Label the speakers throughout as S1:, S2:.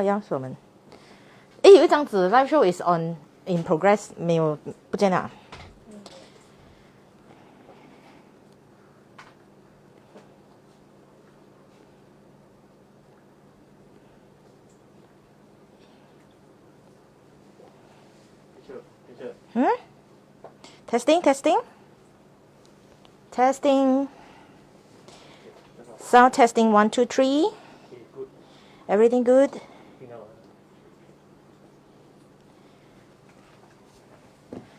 S1: 要锁门。诶，有一张纸 live show is on in progress， 没有不见了。Testing, testing, testing. Sound testing 1, 2, 3. Everything good?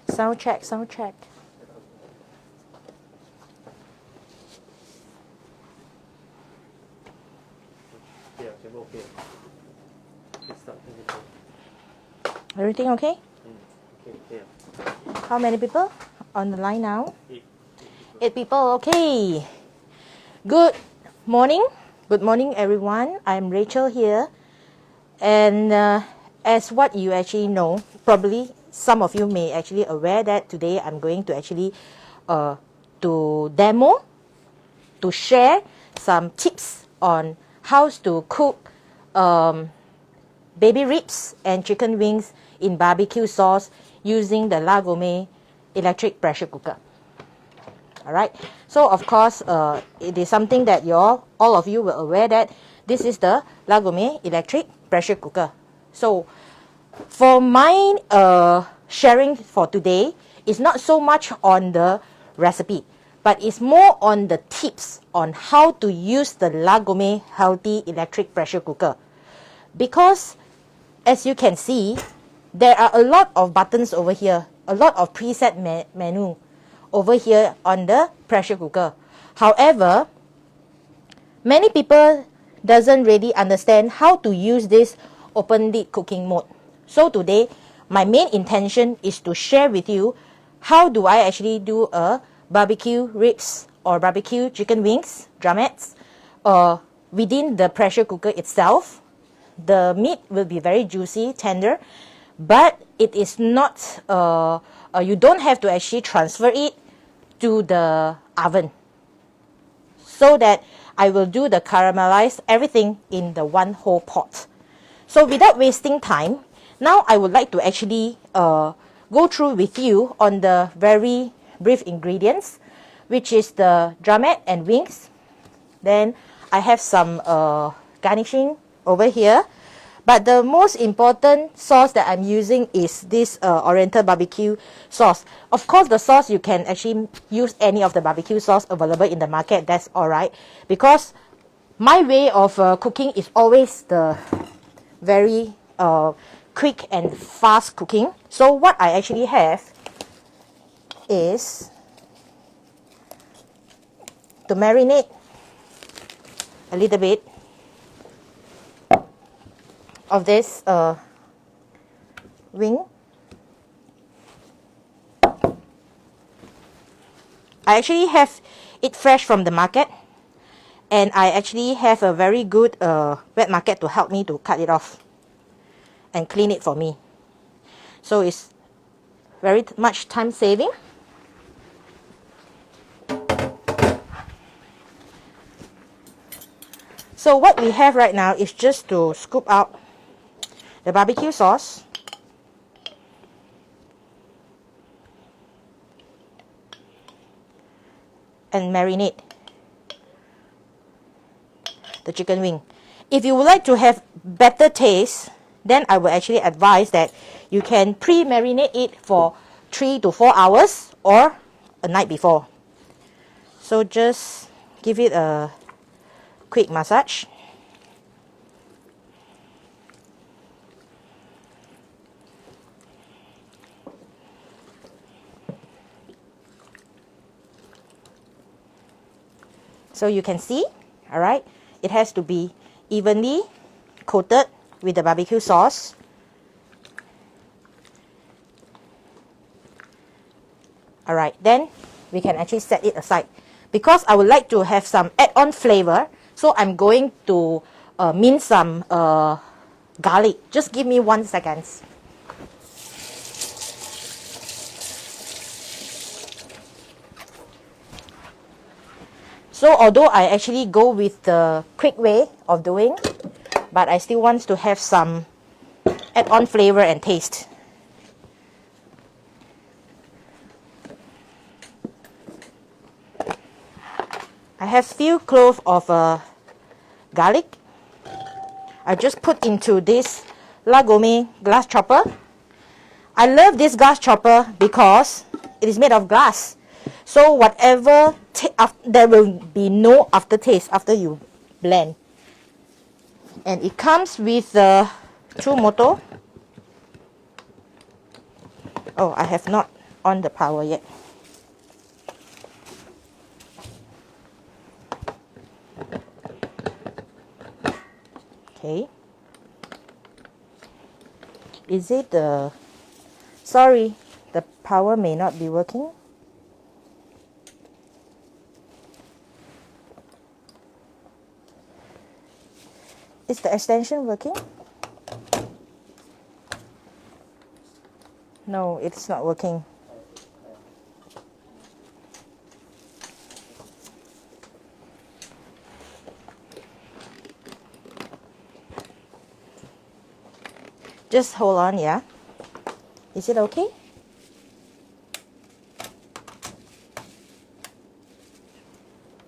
S1: Sound check, sound check. Everything okay? How many people on the line now? 8 people, okay. Good morning. Good morning, everyone. I'm Rachel here. And as what you actually know, probably some of you may actually aware that today I'm going to actually to demo, to share some tips on how to cook baby ribs and chicken wings in barbecue sauce using the La Gourmet electric pressure cooker. Alright, so of course it is something that all of you were aware that this is the La Gourmet electric pressure cooker. So for my sharing for today is not so much on the recipe, but it's more on the tips on how to use the La Gourmet healthy electric pressure cooker. Because as you can see, there are a lot of buttons over here, a lot of preset menu over here on the pressure cooker. However, many people doesn't really understand how to use this open lid cooking mode. So today, my main intention is to share with you how do I actually do a barbecue ribs or barbecue chicken wings, drumettes, within the pressure cooker itself. The meat will be very juicy, tender, but it is not, you don't have to actually transfer it to the oven. So that I will do the caramelize everything in the one whole pot. So without wasting time, now I would like to actually go through with you on the very brief ingredients, which is the drumette and wings. Then I have some garnishing over here. But the most important sauce that I'm using is this Oriental barbecue sauce. Of course, the sauce you can actually use any of the barbecue sauce available in the market. That's alright. Because my way of cooking is always the very quick and fast cooking. So what I actually have is to marinate a little bit of this wing. I actually have it fresh from the market, and I actually have a very good wet market to help me to cut it off and clean it for me. So it's very much time saving. So what we have right now is just to scoop out the barbecue sauce, and marinate the chicken wing. If you would like to have better taste, then I would actually advise that you can pre-marinate it for 3 to 4 hours or a night before. So just give it a quick massage. So you can see, alright, it has to be evenly coated with the barbecue sauce. Alright, then we can actually set it aside. Because I would like to have some add-on flavor, so I'm going to mince some garlic. Just give me 1 second. So although I actually go with the quick way of doing, but I still want to have some add-on flavor and taste. I have few cloves of garlic. I just put into this La Gourmet glass chopper. I love this glass chopper because it is made of glass. So whatever, there will be no aftertaste after you blend. And it comes with the true motor. Oh, I have not on the power yet. Okay. Is it the... Sorry, the power may not be working. Is the extension working? No, it's not working. Just hold on, yeah? Is it okay?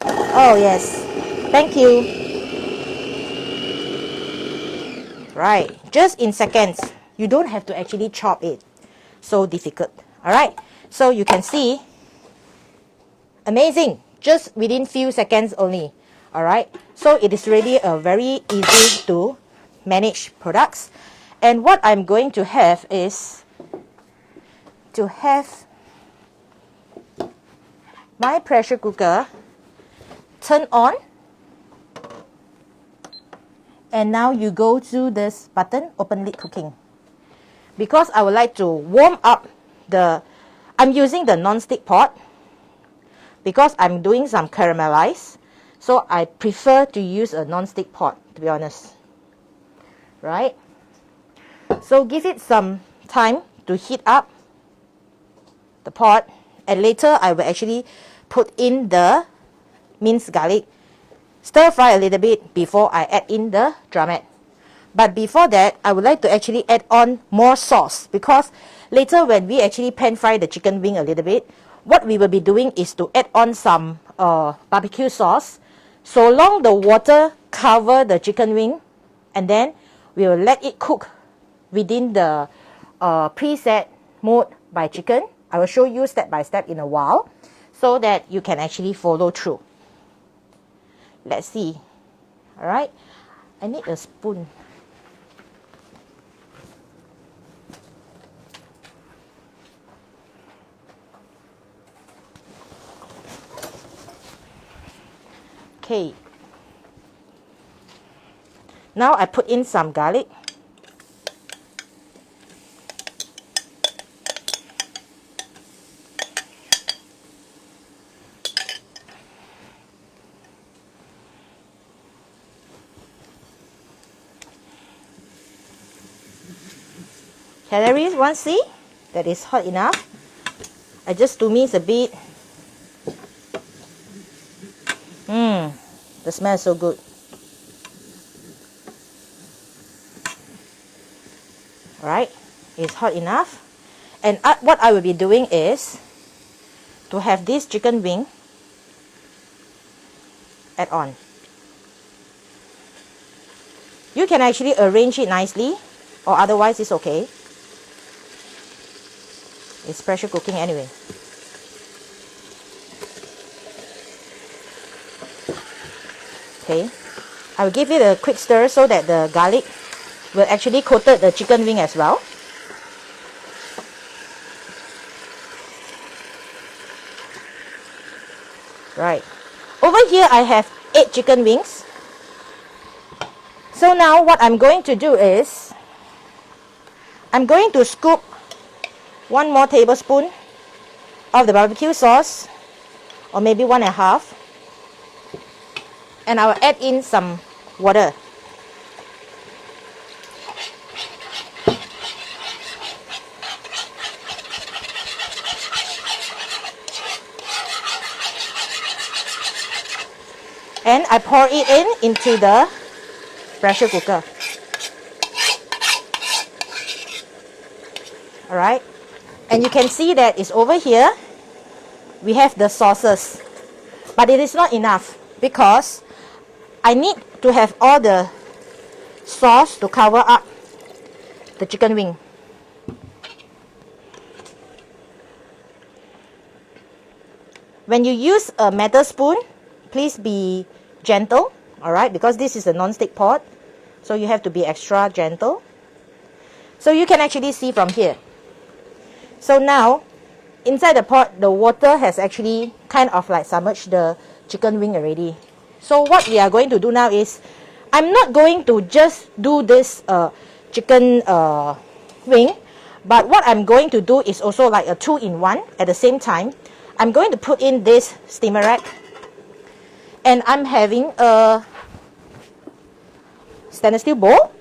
S1: Oh, yes. Thank you. Right, just in seconds. You don't have to actually chop it. So difficult. Alright, so you can see. Amazing. Just within few seconds only. Alright, so it is really a very easy to manage products. And what I'm going to have is to have my pressure cooker turn on. And now you go to this button, open lid cooking. Because I would like to warm up I'm using the non-stick pot because I'm doing some caramelize. So I prefer to use a non-stick pot, to be honest. Right? So give it some time to heat up the pot, and later I will actually put in the minced garlic, stir fry a little bit before I add in the gourmet. But before that, I would like to actually add on more sauce, because later when we actually pan fry the chicken wing a little bit, what we will be doing is to add on some barbecue sauce. So long the water cover the chicken wing, and then we will let it cook within the preset mode by chicken. I will show you step by step in a while so that you can actually follow through. Let's see. Alright, I need a spoon. Okay. Now I put in some garlic. Calories, one see? That is hot enough. I just to mince a bit. The smell is so good. Alright, it's hot enough. And what I will be doing is to have this chicken wing add on. You can actually arrange it nicely, or otherwise it's okay. It's pressure cooking anyway. Okay, I will give it a quick stir so that the garlic will actually coat the chicken wing as well. Right, over here I have 8 chicken wings. So now what I'm going to do is I'm going to scoop 1 more tablespoon of the barbecue sauce, or maybe 1.5, and I will add in some water. And I pour it into the pressure cooker. Alright, and you can see that it's over here. We have the sauces, but it is not enough because I need to have all the sauce to cover up the chicken wing. When you use a metal spoon, please be gentle, alright, because this is a non-stick pot, so you have to be extra gentle. So you can actually see from here. So now, inside the pot, the water has actually kind of like submerged the chicken wing already. So what we are going to do now is, I'm not going to just do this chicken wing, but what I'm going to do is also like a 2-in-1 at the same time. I'm going to put in this steamer rack, and I'm having a stainless steel bowl.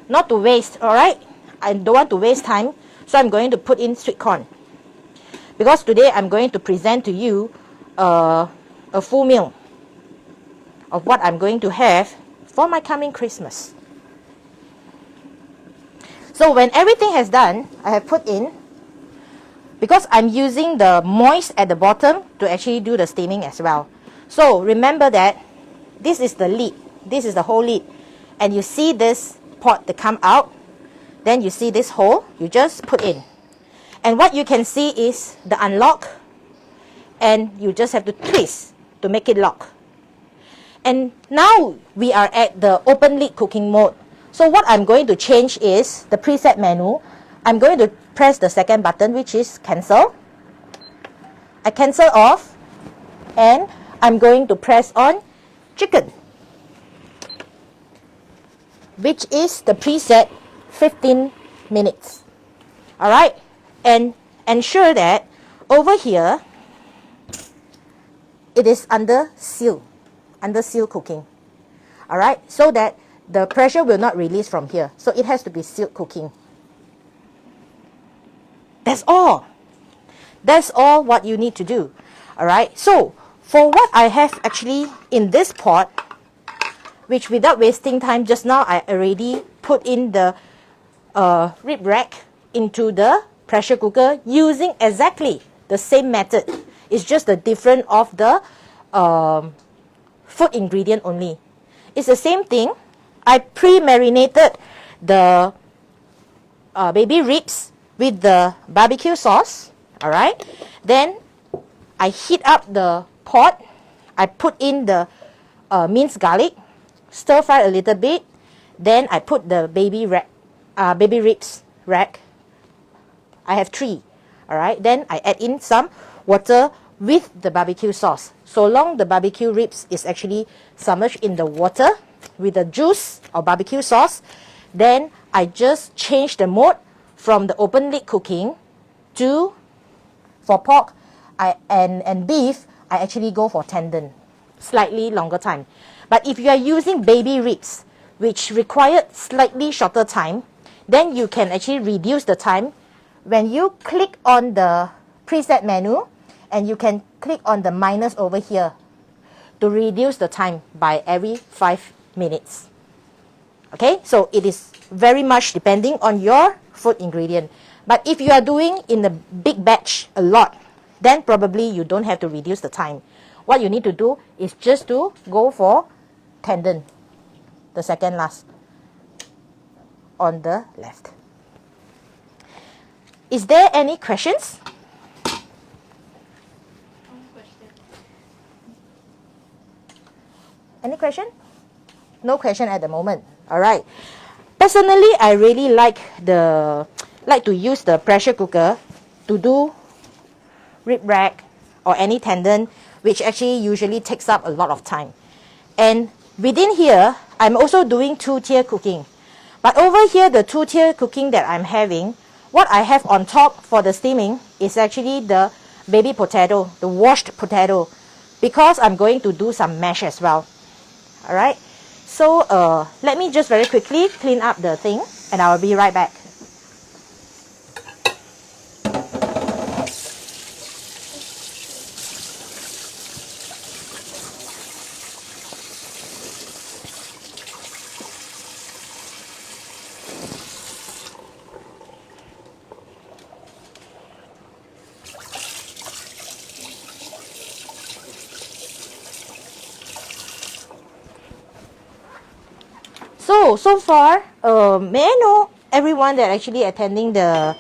S1: Not to waste, alright? I don't want to waste time, so I'm going to put in sweet corn. Because today I'm going to present to you a full meal of what I'm going to have for my coming Christmas. So when everything has done, I have put in, because I'm using the moist at the bottom to actually do the steaming as well. So remember that this is the lid, this is the whole lid, and you see this pot to come out, then you see this hole, you just put in. And what you can see is the unlock, and you just have to twist to make it lock. And now we are at the open lid cooking mode. So what I'm going to change is the preset menu. I'm going to press the second button, which is cancel. I cancel off, and I'm going to press on chicken, which is the preset 15 minutes. Alright, and ensure that over here it is under seal cooking. Alright, so that the pressure will not release from here. So it has to be sealed cooking. That's all. That's all what you need to do. Alright, so for what I have actually in this pot, which without wasting time, just now I already put in the rib rack into the pressure cooker using exactly the same method. It's just the difference of the food ingredient only. It's the same thing. I pre-marinated the baby ribs with the barbecue sauce. Alright, then I heat up the pot. I put in the minced garlic, stir fry a little bit, then I put the baby ribs rack. I have 3. Alright, then I add in some water with the barbecue sauce. So long the barbecue ribs is actually submerged in the water with the juice of barbecue sauce, then I just change the mode from the open lid cooking to, for pork and beef, I actually go for tendon, slightly longer time. But if you are using baby ribs, which required slightly shorter time, then you can actually reduce the time. When you click on the preset menu, and you can click on the minus over here to reduce the time by every 5 minutes. Okay, so it is very much depending on your food ingredient. But if you are doing in a big batch a lot, then probably you don't have to reduce the time. What you need to do is just to go for tendon, the second last on the left. Is there any questions? Any question? No question at the moment. Alright. Personally, I really like to use the pressure cooker to do rib rack or any tendon, which actually usually takes up a lot of time. And within here, I'm also doing 2-tier cooking. But over here, the 2-tier cooking that I'm having, what I have on top for the steaming is actually the baby potato, the washed potato, because I'm going to do some mash as well. Alright, so let me just very quickly clean up the thing, and I'll be right back. So far, may I know everyone that actually attending the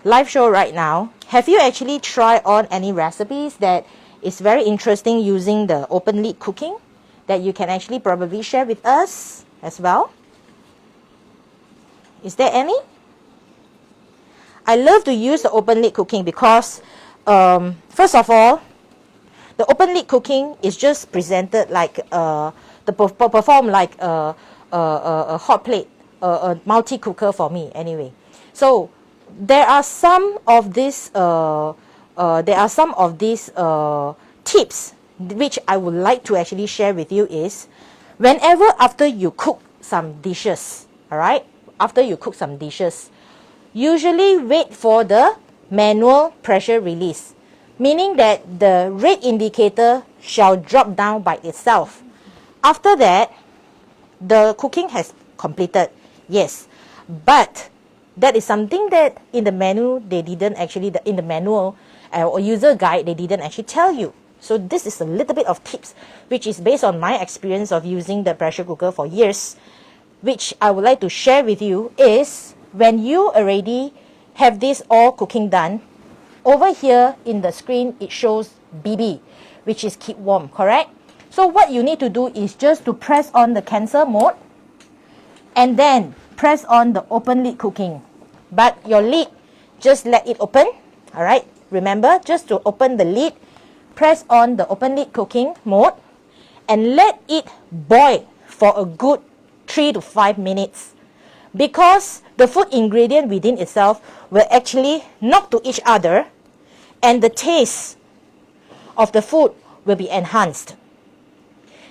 S1: live show right now, have you actually tried on any recipes that is very interesting using the open lid cooking that you can actually probably share with us as well? Is there any? I love to use the open lid cooking because first of all, the open lid cooking is just presented like perform like a hot plate, a multi cooker for me anyway. So there are some of these tips which I would like to actually share with you. Is whenever after you cook some dishes, all right, after you cook some dishes, usually wait for the manual pressure release, meaning that the red indicator shall drop down by itself. After that, the cooking has completed. Yes, but that is something that in the menu they didn't actually, in the manual or user guide, they didn't actually tell you. So this is a little bit of tips which is based on my experience of using the pressure cooker for years, which I would like to share with you. Is when you already have this all cooking done, over here in the screen it shows BB, which is keep warm, correct? So what you need to do is just to press on the cancel mode and then press on the open lid cooking. But your lid, just let it open, all right? Remember, just to open the lid, press on the open lid cooking mode and let it boil for a good 3 to 5 minutes. Because the food ingredient within itself will actually knock to each other and the taste of the food will be enhanced.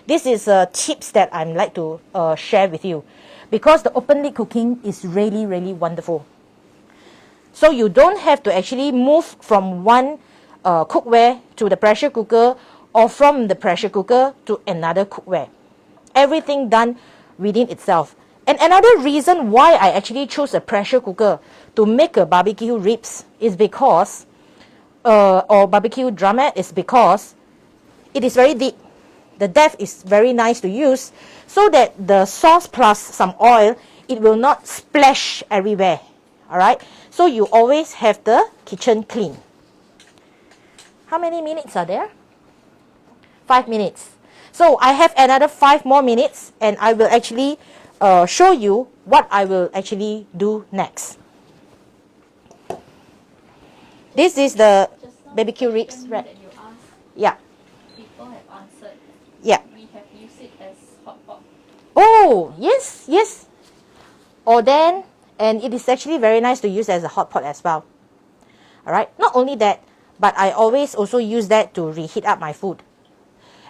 S1: This is tips that I'd like to share with you, because the open lid cooking is really, really wonderful. So you don't have to actually move from one cookware to the pressure cooker or from the pressure cooker to another cookware. Everything done within itself. And another reason why I actually chose a pressure cooker to make a barbecue ribs is because, or barbecue drumette, is because it is very deep. The depth is very nice to use, so that the sauce plus some oil, it will not splash everywhere. All right, so you always have the kitchen clean. How many minutes are there? 5 minutes. So I have another 5 more minutes and I will actually show you what I will actually do next. This is the barbecue ribs, right? Yeah.
S2: People have answered.
S1: Yeah.
S2: We have used it as hot pot.
S1: Oh, yes, yes. Or then, and it is actually very nice to use as a hot pot as well. All right. Not only that, but I always also use that to reheat up my food.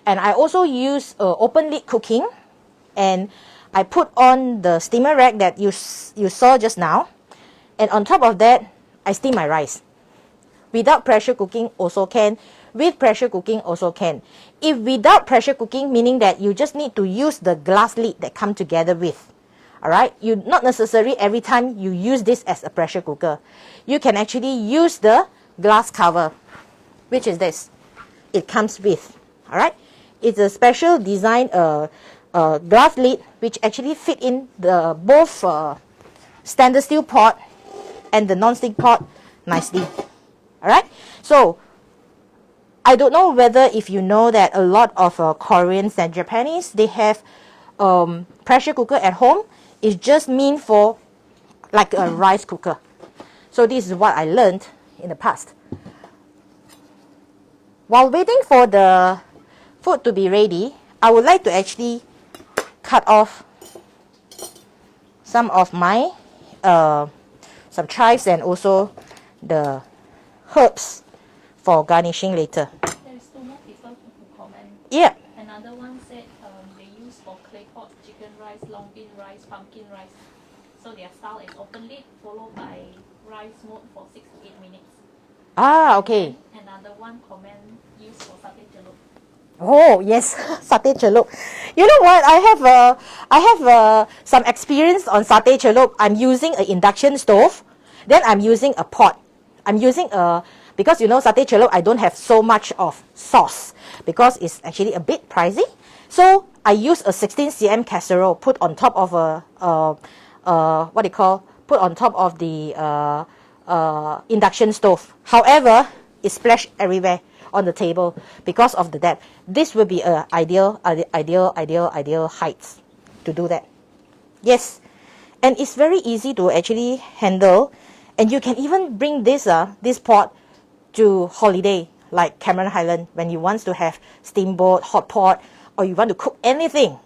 S1: And I also use open lid cooking, and I put on the steamer rack that you saw just now, and on top of that, I steam my rice. Without pressure cooking also can, with pressure cooking also can. If without pressure cooking, meaning that you just need to use the glass lid that come together with. All right, you not necessarily every time you use this as a pressure cooker. You can actually use the glass cover, which is this. It comes with. All right, it's a special design glass lid which actually fit in the both stainless steel pot and the non-stick pot nicely. All right, so I don't know whether if you know that a lot of Koreans and Japanese, they have pressure cooker at home. It's just mean for like a rice cooker. So this is what I learned in the past. While waiting for the food to be ready, I would like to actually cut off some of my some chives and also the herbs for garnishing later.
S2: There's 2 more people who comment.
S1: Yeah.
S2: Another one said they use for clay pot, chicken rice, long bean rice, pumpkin rice. So their style is open lid followed by rice mode for 6 to 8 minutes.
S1: Ah, okay.
S2: And another one comment used for satay celup.
S1: Oh yes, satay celup. You know what? I have some experience on satay celup. I'm using an induction stove. Then I'm using a pot. I'm using because you know satay celup, I don't have so much of sauce because it's actually a bit pricey. So I use a 16 cm casserole put on top of put on top of the induction stove. However, it splashed everywhere on the table because of the depth. This will be a ideal height to do that. Yes, and it's very easy to actually handle, and you can even bring this pot to holiday like Cameron Highland when you want to have steamboat, hot pot, or you want to cook anything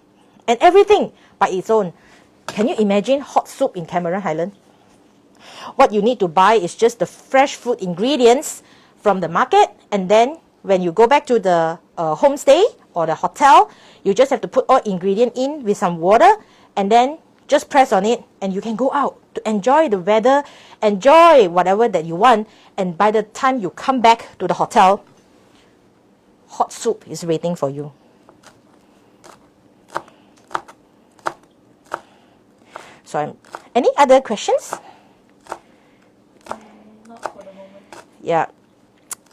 S1: and everything by its own. Can you imagine hot soup in Cameron Highland? What you need to buy is just the fresh food ingredients from the market, and then when you go back to the homestay or the hotel, you just have to put all ingredient in with some water, and then just press on it, and you can go out to enjoy the weather, enjoy whatever that you want, and by the time you come back to the hotel, hot soup is waiting for you. So, any other questions?
S2: Not for the moment.
S1: Yeah,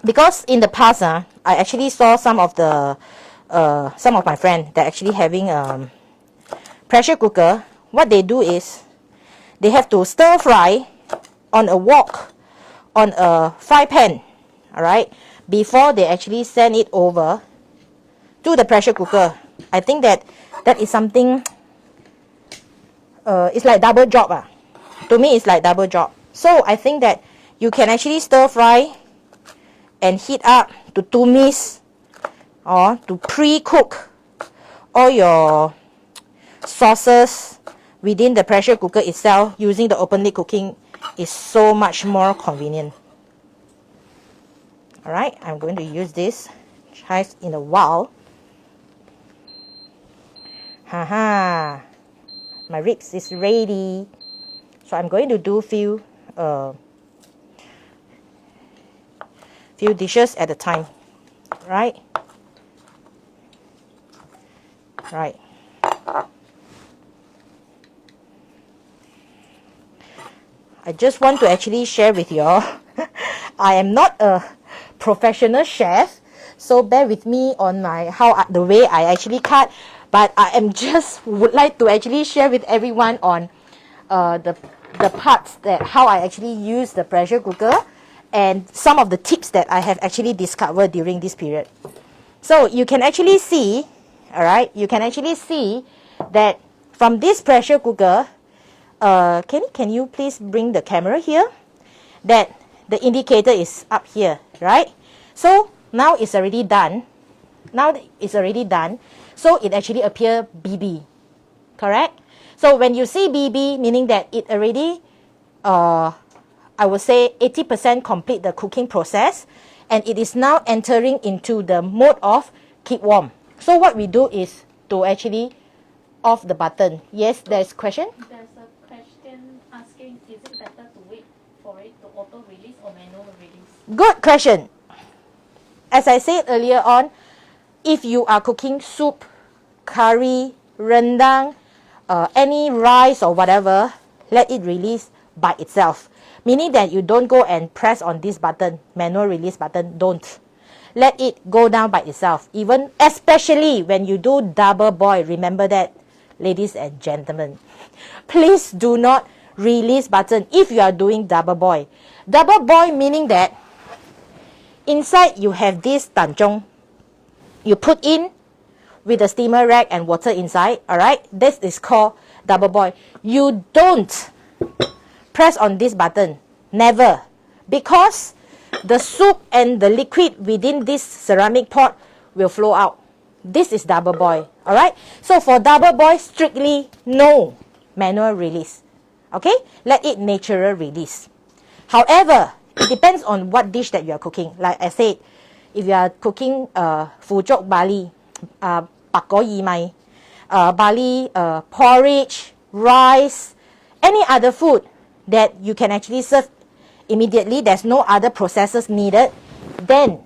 S1: because in the past, I actually saw some of my friends that actually having pressure cooker. What they do is they have to stir fry on a wok on a fry pan, all right, before they actually send it over to the pressure cooker. I think that is something. It's like double job. To me, it's like double job. So I think that you can actually stir fry and heat up to 2 minutes, or to pre-cook all your sauces within the pressure cooker itself. Using the open lid cooking is so much more convenient. Alright, I'm going to use this chives in a while. Haha, my ribs is ready. So I'm going to do few dishes at a time. Right? Right. I just want to actually share with you all. I am not a professional chef, so bear with me on the way I actually cut. But I am just would like to actually share with everyone on the parts that how I actually use the pressure cooker, and some of the tips that I have actually discovered during this period. So you can actually see, all right, you can actually see that from this pressure cooker, can you please bring the camera here? That the indicator is up here, right? So now it's already done. So it actually appear BB, correct? So when you see BB, meaning that it already, I would say 80% complete the cooking process, and it is now entering into the mode of keep warm. So what we do is to actually off the button. Yes, there's a question?
S2: There's a question asking, is it better to wait for it to auto release or manual release?
S1: Good question. As I said earlier on, if you are cooking soup, curry, rendang, any rice or whatever, let it release by itself. Meaning that you don't go and press on this button, manual release button, don't. Let it go down by itself. Even, especially when you do double boil, remember that, ladies and gentlemen. Please do not release button if you are doing double boil. Double boil meaning that inside you have this tanjong. You put in with a steamer rack and water inside, alright? This is called double boil. You don't press on this button, never, because the soup and the liquid within this ceramic pot will flow out. This is double boil, alright? So for double boil, strictly no manual release, okay? Let it natural release. However, it depends on what dish that you are cooking. Like I said, if you are cooking fujok Bali, bako yimai, Bali porridge, rice, any other food that you can actually serve immediately, there's no other processes needed, then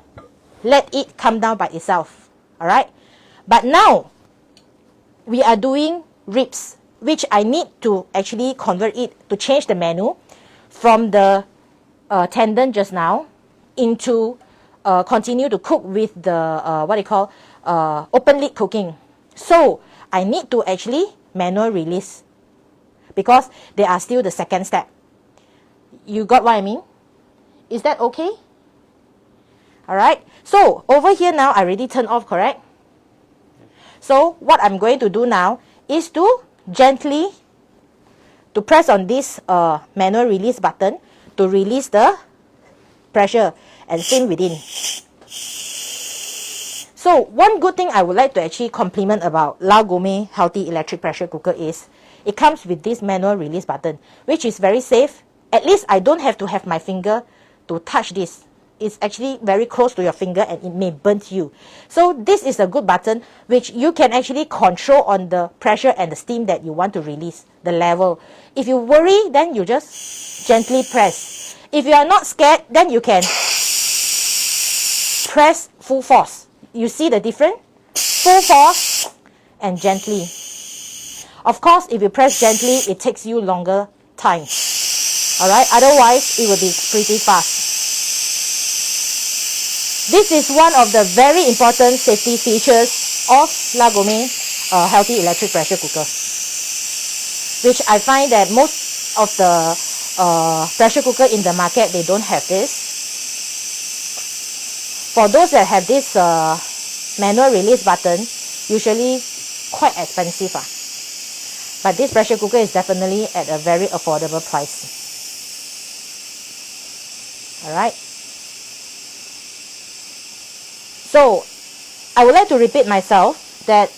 S1: let it come down by itself, alright? But now, we are doing ribs, which I need to actually convert it, to change the menu from the tendon just now into continue to cook with the open lid cooking. So I need to actually manual release because they are still the second step. You got what I mean? Is that okay? Alright, so over here now I already turned off, correct? So what I'm going to do now is to gently to press on this manual release button to release the pressure and steam within. So one good thing I would like to actually compliment about La Gourmet Healthy Electric Pressure Cooker is it comes with this manual release button, which is very safe. At least I don't have to have my finger to touch this. It's actually very close to your finger and it may burn you. So this is a good button which you can actually control on the pressure and the steam that you want to release, the level. If you worry, then you just gently press. If you are not scared, then you can press full force. You see the difference? Full force and gently. Of course, if you press gently, it takes you longer time. Alright, otherwise it will be pretty fast. This is one of the very important safety features of La Gourmet Healthy Electric Pressure Cooker, which I find that most of the pressure cooker in the market, they don't have this. For those that have this manual release button, usually quite expensive. But this pressure cooker is definitely at a very affordable price. Alright. So, I would like to repeat myself that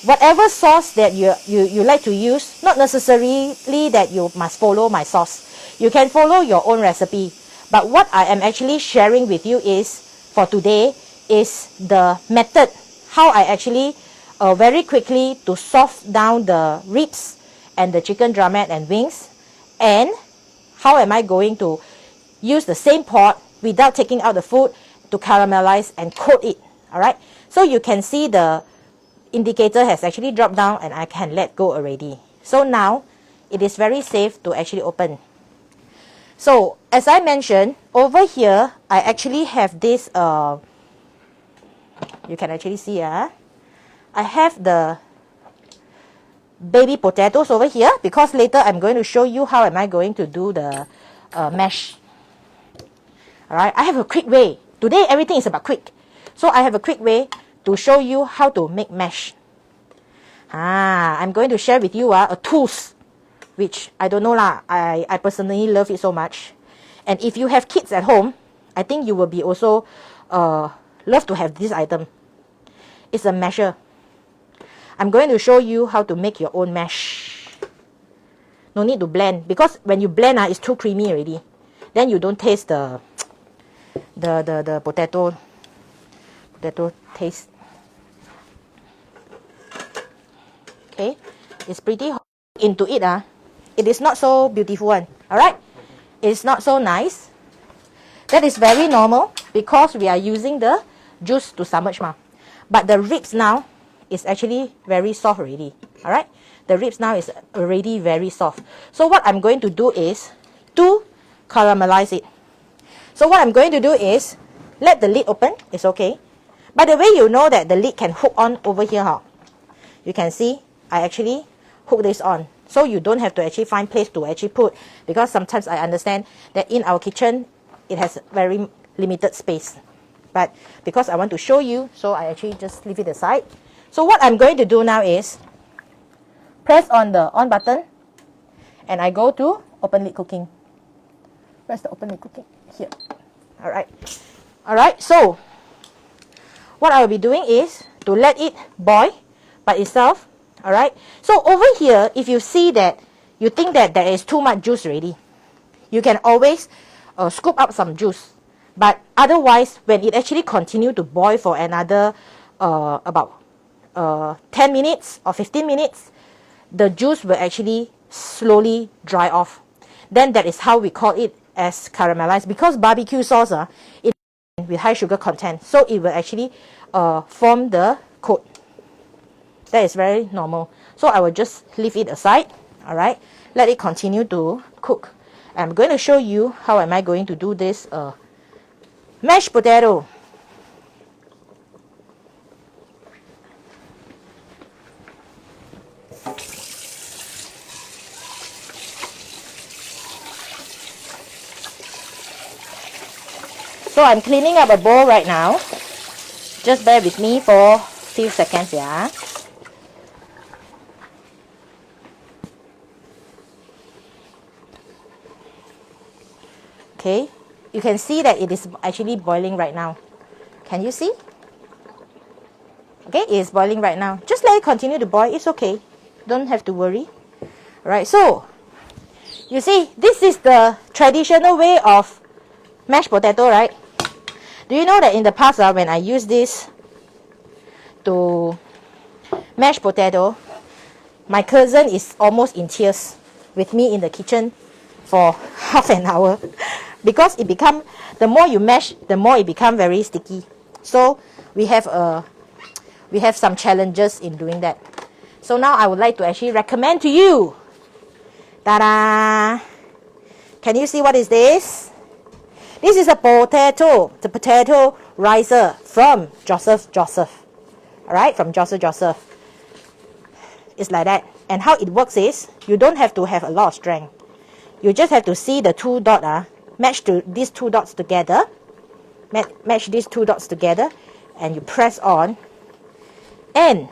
S1: whatever sauce that you like to use, not necessarily that you must follow my sauce. You can follow your own recipe. But what I am actually sharing with you is, for today, is the method, how I actually very quickly to soft down the ribs and the chicken drumette and wings, and how am I going to use the same pot without taking out the food to caramelize and coat it. Alright, so you can see the indicator has actually dropped down and I can let go already. So now it is very safe to actually open. So as I mentioned, over here I actually have this you can actually see I have the baby potatoes over here, because later I'm going to show you how am I going to do the mash. Alright, I have a quick way. Today everything is about quick. So I have a quick way to show you how to make mash. I'm going to share with you a tools, which I don't know lah. I personally love it so much. And if you have kids at home, I think you will be also love to have this item. It's a masher. I'm going to show you how to make your own mash. No need to blend, because when you blend it's too creamy already. Then you don't taste the potato taste. Okay, it's pretty hot. Into it it is not so beautiful one. Alright, it's not so nice. That is very normal because we are using the juice to submerge but the ribs now is actually very soft already. Alright, the ribs now is already very soft. So what I'm going to do is to caramelize it. So what I'm going to do is let the lid open. It's okay. By the way, you know that the lid can hook on over here. You can see I actually hook this on. So you don't have to actually find place to actually put, because sometimes I understand that in our kitchen it has very limited space. But because I want to show you, so I actually just leave it aside. So what I'm going to do now is press on the on button and I go to open lid cooking. Press the open lid cooking here. Alright, so what I will be doing is to let it boil by itself. Alright, so over here, if you see that you think that there is too much juice already, you can always scoop up some juice. But otherwise, when it actually continue to boil for another about 10 minutes or 15 minutes, the juice will actually slowly dry off. Then that is how we call it as caramelized, because barbecue sauce it with high sugar content, so it will actually form the coat. That is very normal. So I will just leave it aside. Alright, let it continue to cook. I'm going to show you how am I going to do this mashed potato. So I'm cleaning up a bowl right now. Just bear with me for a few seconds, yeah. Okay, you can see that it is actually boiling right now. Can you see? Okay, it is boiling right now. Just let it continue to boil. It's okay. Don't have to worry. Alright, so you see, this is the traditional way of mashed potato, right? Do you know that in the past, when I use this to mash potato, my cousin is almost in tears with me in the kitchen for half an hour because it become, the more you mash, the more it become very sticky. So we have some challenges in doing that. So now I would like to actually recommend to you. Ta-da! Can you see what is this? This is a potato, the potato riser from Joseph. Alright, from Joseph. It's like that. And how it works is, you don't have to have a lot of strength. You just have to see the two dots, match these two dots together. Match these two dots together, and you press on. And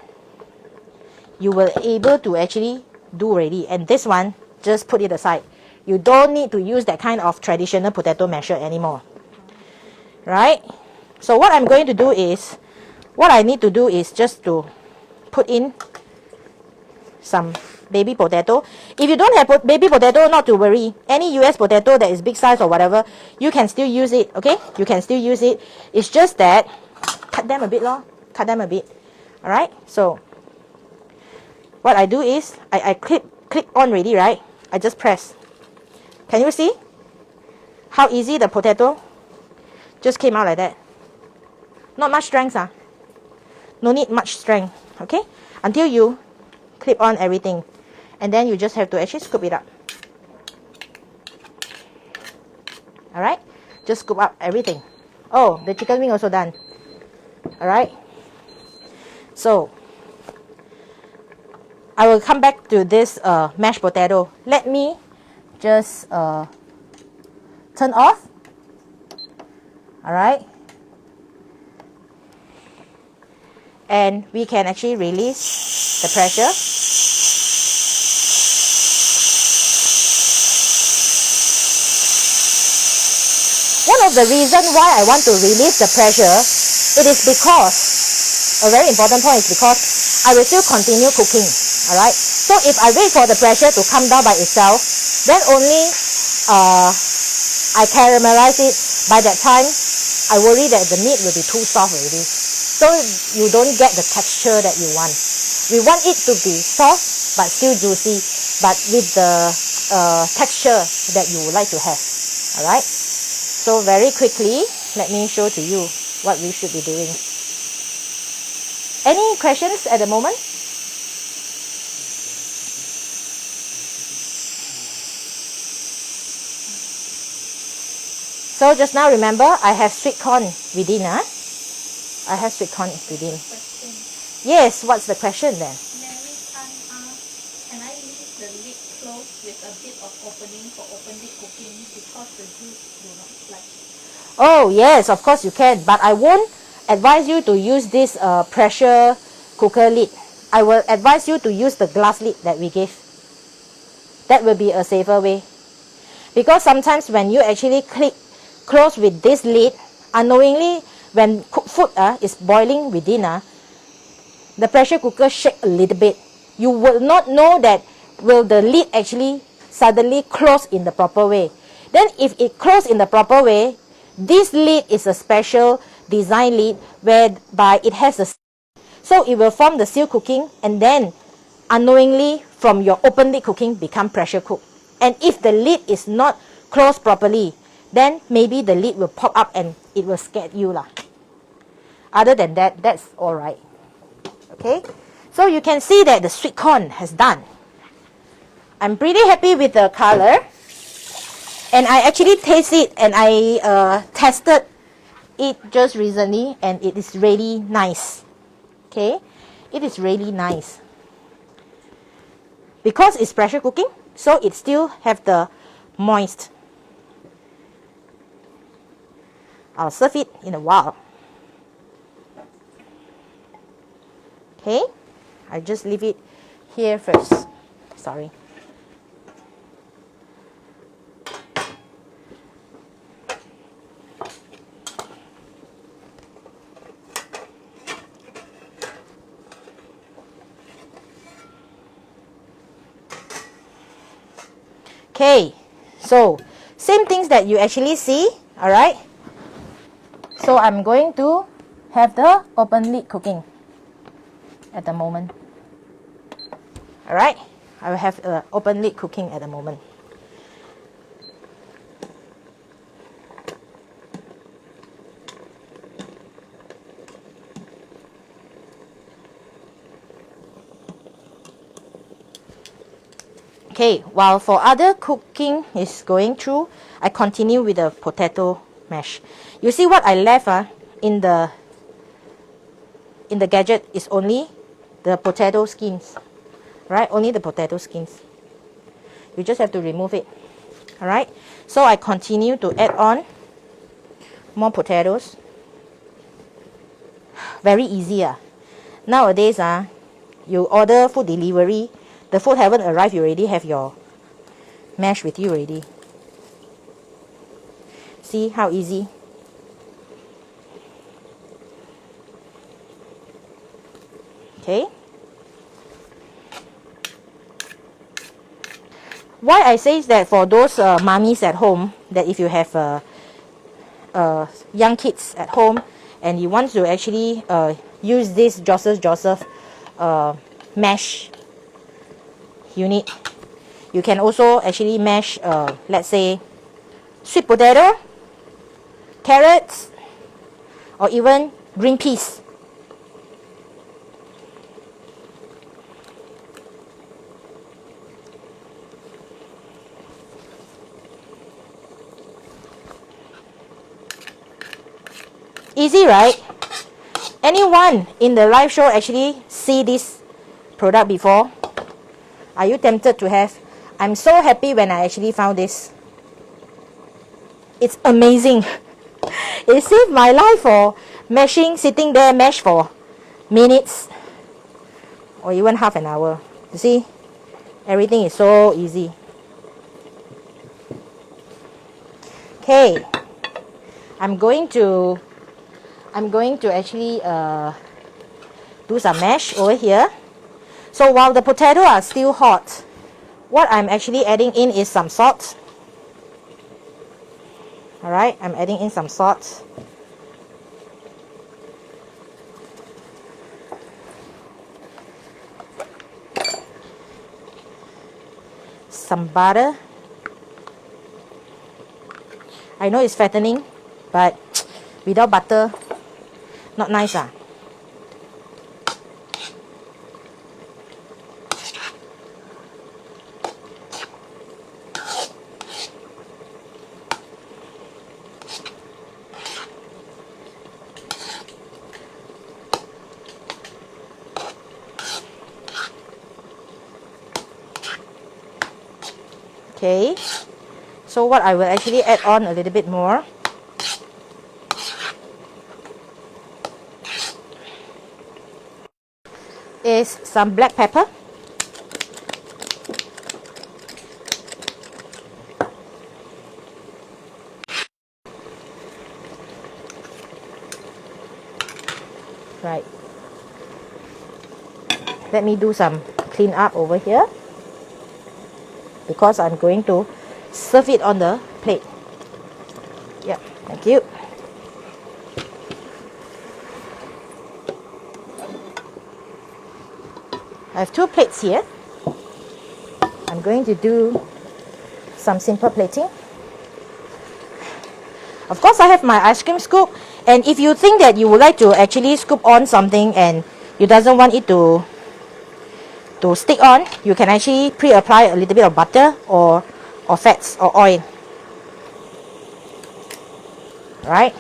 S1: you will able to actually do already. And this one, just put it aside. You don't need to use that kind of traditional potato masher anymore. Right? So what I'm going to do is, what I need to do is just to put in some baby potato. If you don't have baby potato, not to worry. Any US potato that is big size or whatever, you can still use it, okay? You can still use it. It's just that, cut them a bit, lor. Cut them a bit. Alright? So, what I do is, I click on already, right? I just press. Can you see how easy the potato just came out like that? Not much strength, no need much strength, okay? Until you clip on everything, and then you just have to actually scoop it up. Alright, just scoop up everything. Oh, the chicken wing also done. Alright, so I will come back to this mashed potato. Let me just turn off. Alright, and we can actually release the pressure. One of the reasons why I want to release the pressure, it is because, a very important point is because I will still continue cooking. Alright, so if I wait for the pressure to come down by itself, then only I caramelize it. By that time, I worry that the meat will be too soft already. So you don't get the texture that you want. We want it to be soft but still juicy, but with the texture that you would like to have. Alright, so very quickly, let me show to you what we should be doing. Any questions at the moment? So just now, remember, I have sweet corn within. I have sweet corn within.
S2: Question.
S1: Yes, what's the question then?
S2: Mary Tan asked, can I leave the lid closed with a bit of opening for open lid cooking because the juice do not splash?
S1: Oh yes, of course you can, but I won't advise you to use this pressure cooker lid. I will advise you to use the glass lid that we gave. That will be a safer way. Because sometimes when you actually close with this lid, unknowingly, when food is boiling within, the pressure cooker shake a little bit. You will not know that will the lid actually suddenly close in the proper way. Then if it close in the proper way, this lid is a special design lid whereby it has a, so it will form the seal cooking, and then unknowingly from your open lid cooking become pressure cook. And if the lid is not closed properly, then maybe the lid will pop up and it will scare you lah. Other than that, that's alright. Okay, so you can see that the sweet corn has done. I'm pretty happy with the color, and I actually taste it, and I tested it just recently, and it is really nice. Okay, it is really nice because it's pressure cooking, so it still have the moist. I'll serve it in a while. Okay, I just leave it here first. Sorry. Okay, so same things that you actually see, all right? So I'm going to have the open lid cooking at the moment. All right, I will have open lid cooking at the moment. Okay, while for other cooking is going through, I continue with the potato mash. You see what I left in the gadget is only the potato skins, right? Only the potato skins. You just have to remove it, all right? So I continue to add on more potatoes. Very easy. Nowadays, you order food delivery, the food haven't arrived, you already have your mash with you already. See how easy? Okay. Why I say is that for those mummies at home, that if you have young kids at home and you want to actually use this Joseph mash unit, you can also actually mash let's say sweet potato, carrots, or even green peas. Easy, right? Anyone in the live show actually see this product before? Are you tempted to have? I'm so happy when I actually found this. It's amazing. It saved my life for mashing, sitting there mash for minutes or even half an hour. You see, everything is so easy. Okay, I'm going to actually do some mash over here. So while the potatoes are still hot, what I'm actually adding in is some salt. All right, I'm adding in some salt. Some butter. I know it's fattening, but without butter, not nice. Okay, so what I will actually add on a little bit more is some black pepper. Right. Let me do some clean up over here because I'm going to serve it on the plate. Yeah, thank you. I have two plates here. I'm going to do some simple plating. Of course, I have my ice cream scoop, and if you think that you would like to actually scoop on something and you doesn't want it to stick on, you can actually pre-apply a little bit of butter or fats or oil. Right?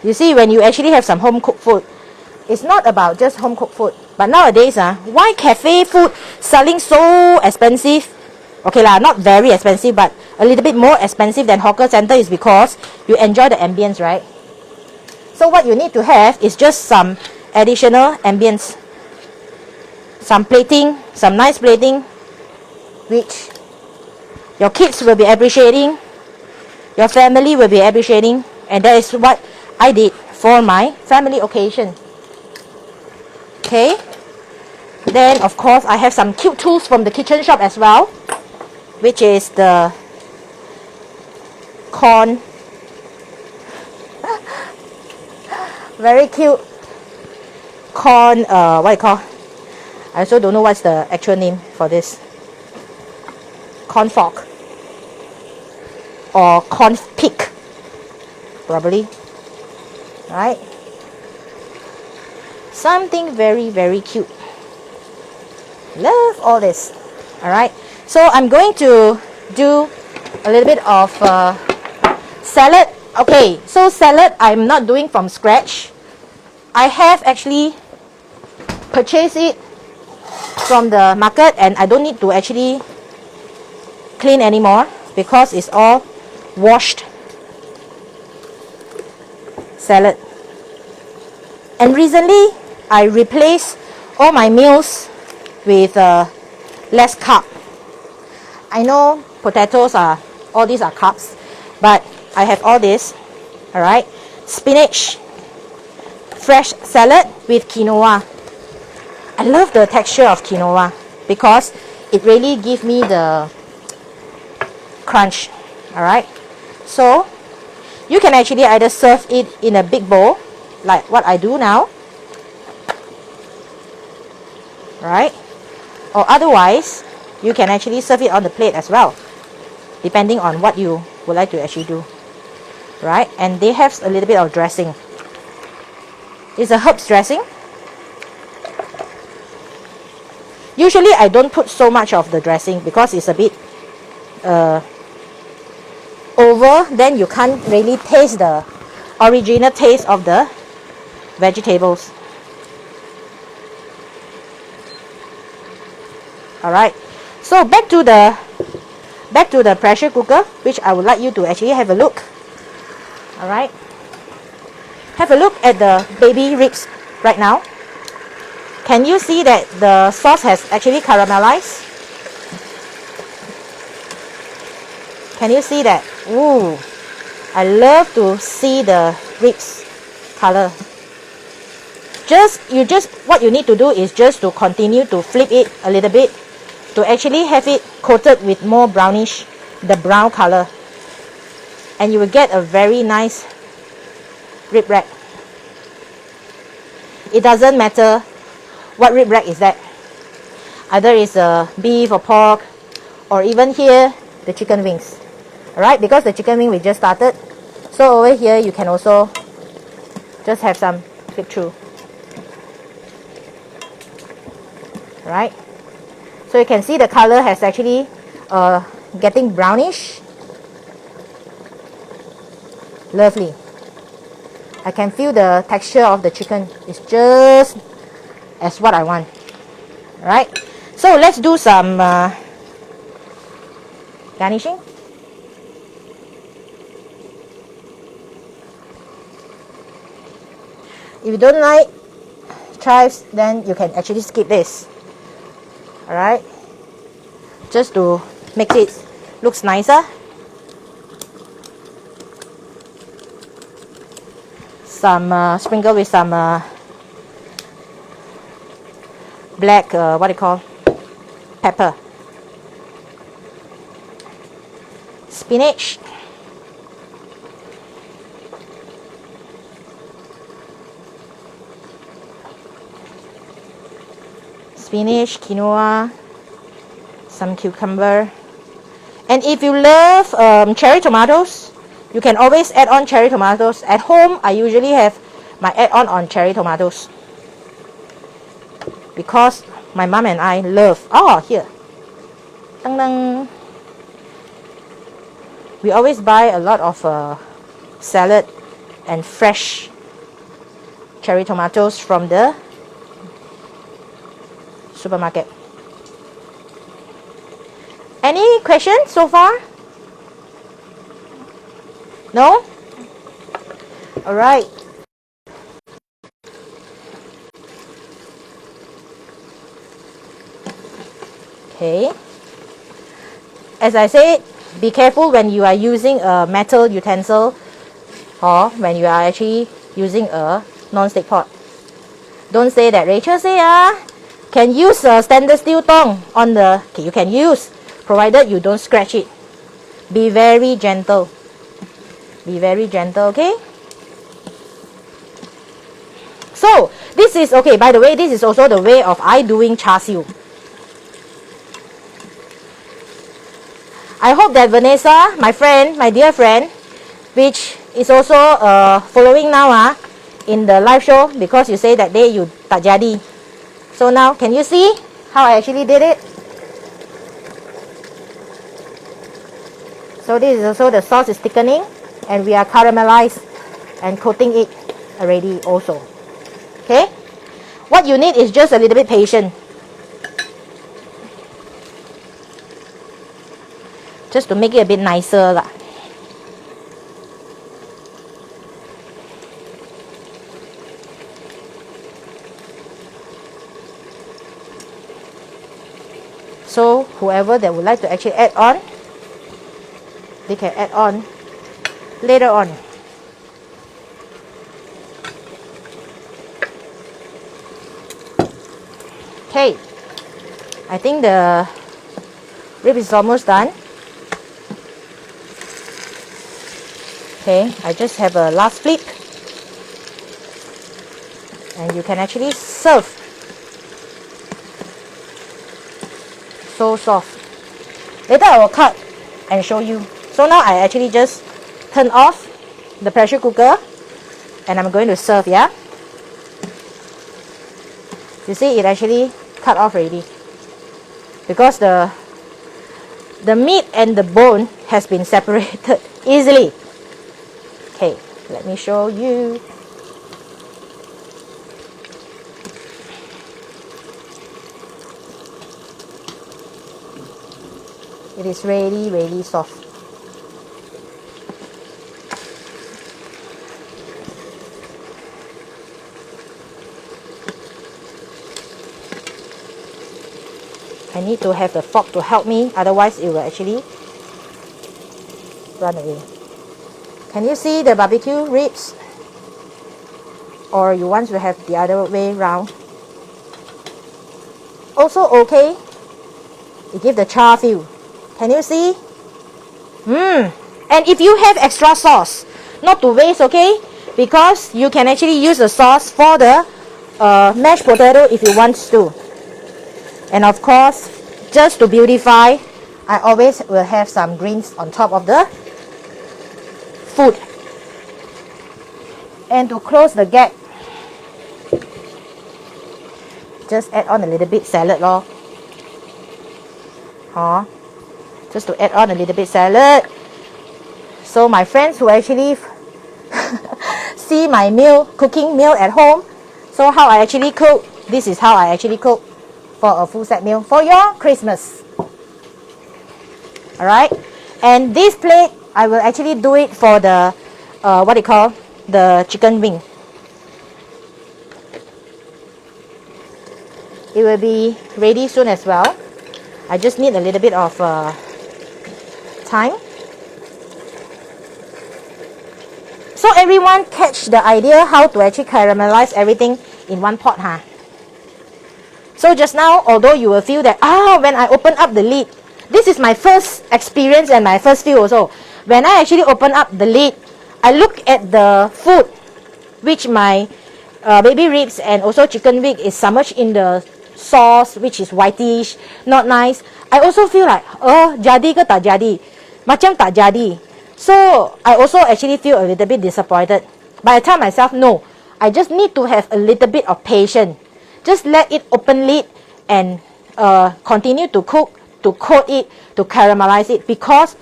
S1: You see, when you actually have some home cooked food, it's not about just home cooked food. But nowadays, why cafe food selling so expensive? Okay lah, not very expensive, but a little bit more expensive than hawker center is because you enjoy the ambience, right? So what you need to have is just some additional ambience. Some plating, some nice plating, which your kids will be appreciating, your family will be appreciating, and that is what I did for my family occasion. Okay, then of course I have some cute tools from the kitchen shop as well, which is the corn, very cute corn, what you call, I also don't know what's the actual name for this, corn fork or corn pick probably, right? Something very, very cute. Love all this. Alright, so I'm going to do a little bit of salad. Okay, so salad I'm not doing from scratch. I have actually purchased it from the market, and I don't need to actually clean anymore because it's all washed salad. And recently I replaced all my meals with less carb. I know potatoes are, all these are carbs, but I have all this. Alright, spinach, fresh salad with quinoa. I love the texture of quinoa because it really gives me the crunch. Alright, so you can actually either serve it in a big bowl like what I do now, right? Or otherwise you can actually serve it on the plate as well, depending on what you would like to actually do, right? And they have a little bit of dressing. It's a herbs dressing. Usually I don't put so much of the dressing because it's a bit over, then you can't really taste the original taste of the vegetables. Alright, so back to the pressure cooker, which I would like you to actually have a look. Alright, have a look at the baby ribs right now. Can you see that the sauce has actually caramelized? Can you see that? Ooh, I love to see the ribs color. What you need to do is just to continue to flip it a little bit to actually have it coated with more brownish, the brown color, and you will get a very nice rib rack. It doesn't matter what rib rack is that, either it's a beef or pork, or even here the chicken wings. Alright, because the chicken wing we just started, so over here you can also just have some flip through. Right, so you can see the color has actually getting brownish. Lovely. I can feel the texture of the chicken is just as what I want. Right, so let's do some garnishing. If you don't like chives, then you can actually skip this. Alright, just to make it looks nicer. Some sprinkle with some black what do you call, pepper. Spinach. Spinach, quinoa, some cucumber, and if you love cherry tomatoes, you can always add on cherry tomatoes. At home, I usually have my add-on on cherry tomatoes because my mom and I love. Oh, here, dang dang. We always buy a lot of salad and fresh cherry tomatoes from the supermarket. Any questions so far? No? All right. Okay. As I said, be careful when you are using a metal utensil or when you are actually using a non-stick pot. Don't say that Rachel say can use a stainless steel tong on the, okay, you can use, provided you don't scratch it. Be very gentle. Be very gentle, okay? So, this is, okay, by the way, this is also the way of I doing char siu. I hope that Vanessa, my friend, my dear friend, which is also following now in the live show, because you say that day you tak jadi. So now, can you see how I actually did it? So this is also the sauce is thickening, and we are caramelized and coating it already also. Okay? What you need is just a little bit patience. Just to make it a bit nicer lah. So whoever that would like to actually add on, they can add on later on. Okay, I think the rib is almost done. Okay, I just have a last flip, and you can actually serve. So soft. Later I will cut and show you. So now I actually just turn off the pressure cooker, and I'm going to serve, yeah? You see, it actually cut off already, because the meat and the bone has been separated easily. Okay, let me show you. It is really, really soft. I need to have the fork to help me, otherwise it will actually run away. Can you see the barbecue ribs? Or you want to have the other way round? Also okay. It gives the char feel. Can you see? And if you have extra sauce, not to waste, okay? Because you can actually use the sauce for the mashed potato if you want to. And of course, just to beautify, I always will have some greens on top of the food. And to close the gap, just add on a little bit salad lor. Just to add on a little bit salad. So my friends who actually see my cooking meal at home, so how I actually cook, this is how I actually cook for a full set meal for your Christmas. Alright, and this plate I will actually do it for the what they call the chicken wing. It will be ready soon as well. I just need a little bit of time. So everyone catch the idea how to actually caramelize everything in one pot, huh? So just now, although you will feel that when I open up the lid, this is my first experience and my first feel also. When I actually open up the lid, I look at the food, which my baby ribs and also chicken wing is submerged in the sauce, which is whitish, not nice. I also feel like, jadi ke tak jadi? Macam tak jadi. So I also actually feel a little bit disappointed. But I tell myself, no, I just need to have a little bit of patience. Just let it open lid and continue to cook, to coat it, to caramelize it, because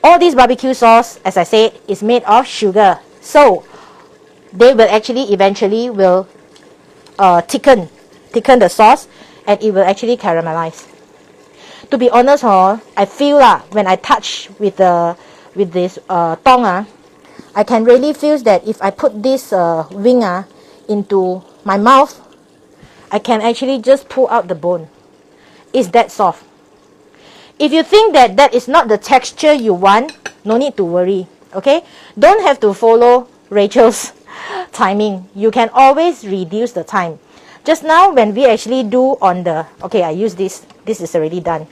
S1: all this barbecue sauce, as I said, is made of sugar. So they will actually eventually will thicken the sauce. and it will actually caramelize. To be honest, I feel when I touch with this tong, I can really feel that if I put this wing into my mouth, I can actually just pull out the bone. It's that soft. If you think that that is not the texture you want, no need to worry, okay? Don't have to follow Rachel's timing. You can always reduce the time. Just now when we actually do on the, okay, I use this is already done.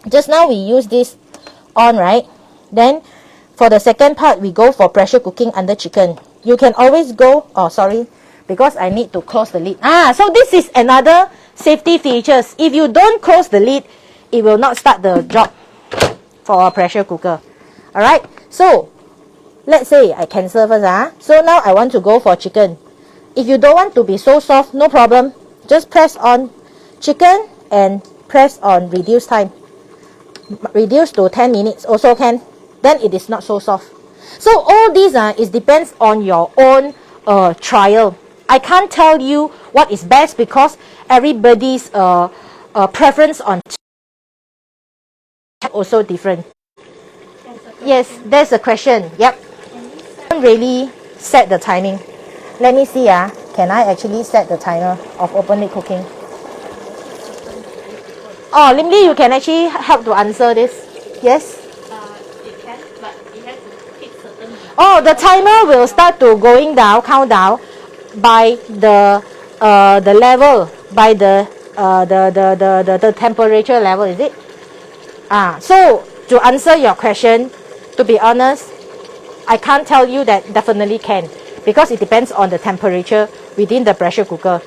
S1: Just now we use this on, right? Then for the second part, we go for pressure cooking under chicken. You can always go, oh sorry, because I need to close the lid. So this is another safety features. If you don't close the lid, it will not start the job for a pressure cooker. Alright, so let's say I cancel first. So now I want to go for chicken. If you don't want to be so soft, no problem. Just press on chicken and press on reduce time. Reduce to 10 minutes also can. Then it is not so soft. So all these it depends on your own trial. I can't tell you what is best because everybody's preference on also different. Yes, there's a question. Yep. I don't really set the timing. Let me see. Can I actually set the timer of open lid cooking? Oh, Lim Lee, you can actually help to answer this. Yes?
S2: It can, but it has to hit certain.
S1: Oh, the timer will start to going down, count down by the level, by the temperature level, is it? So to answer your question, to be honest, I can't tell you that definitely can, because it depends on the temperature within the pressure cooker.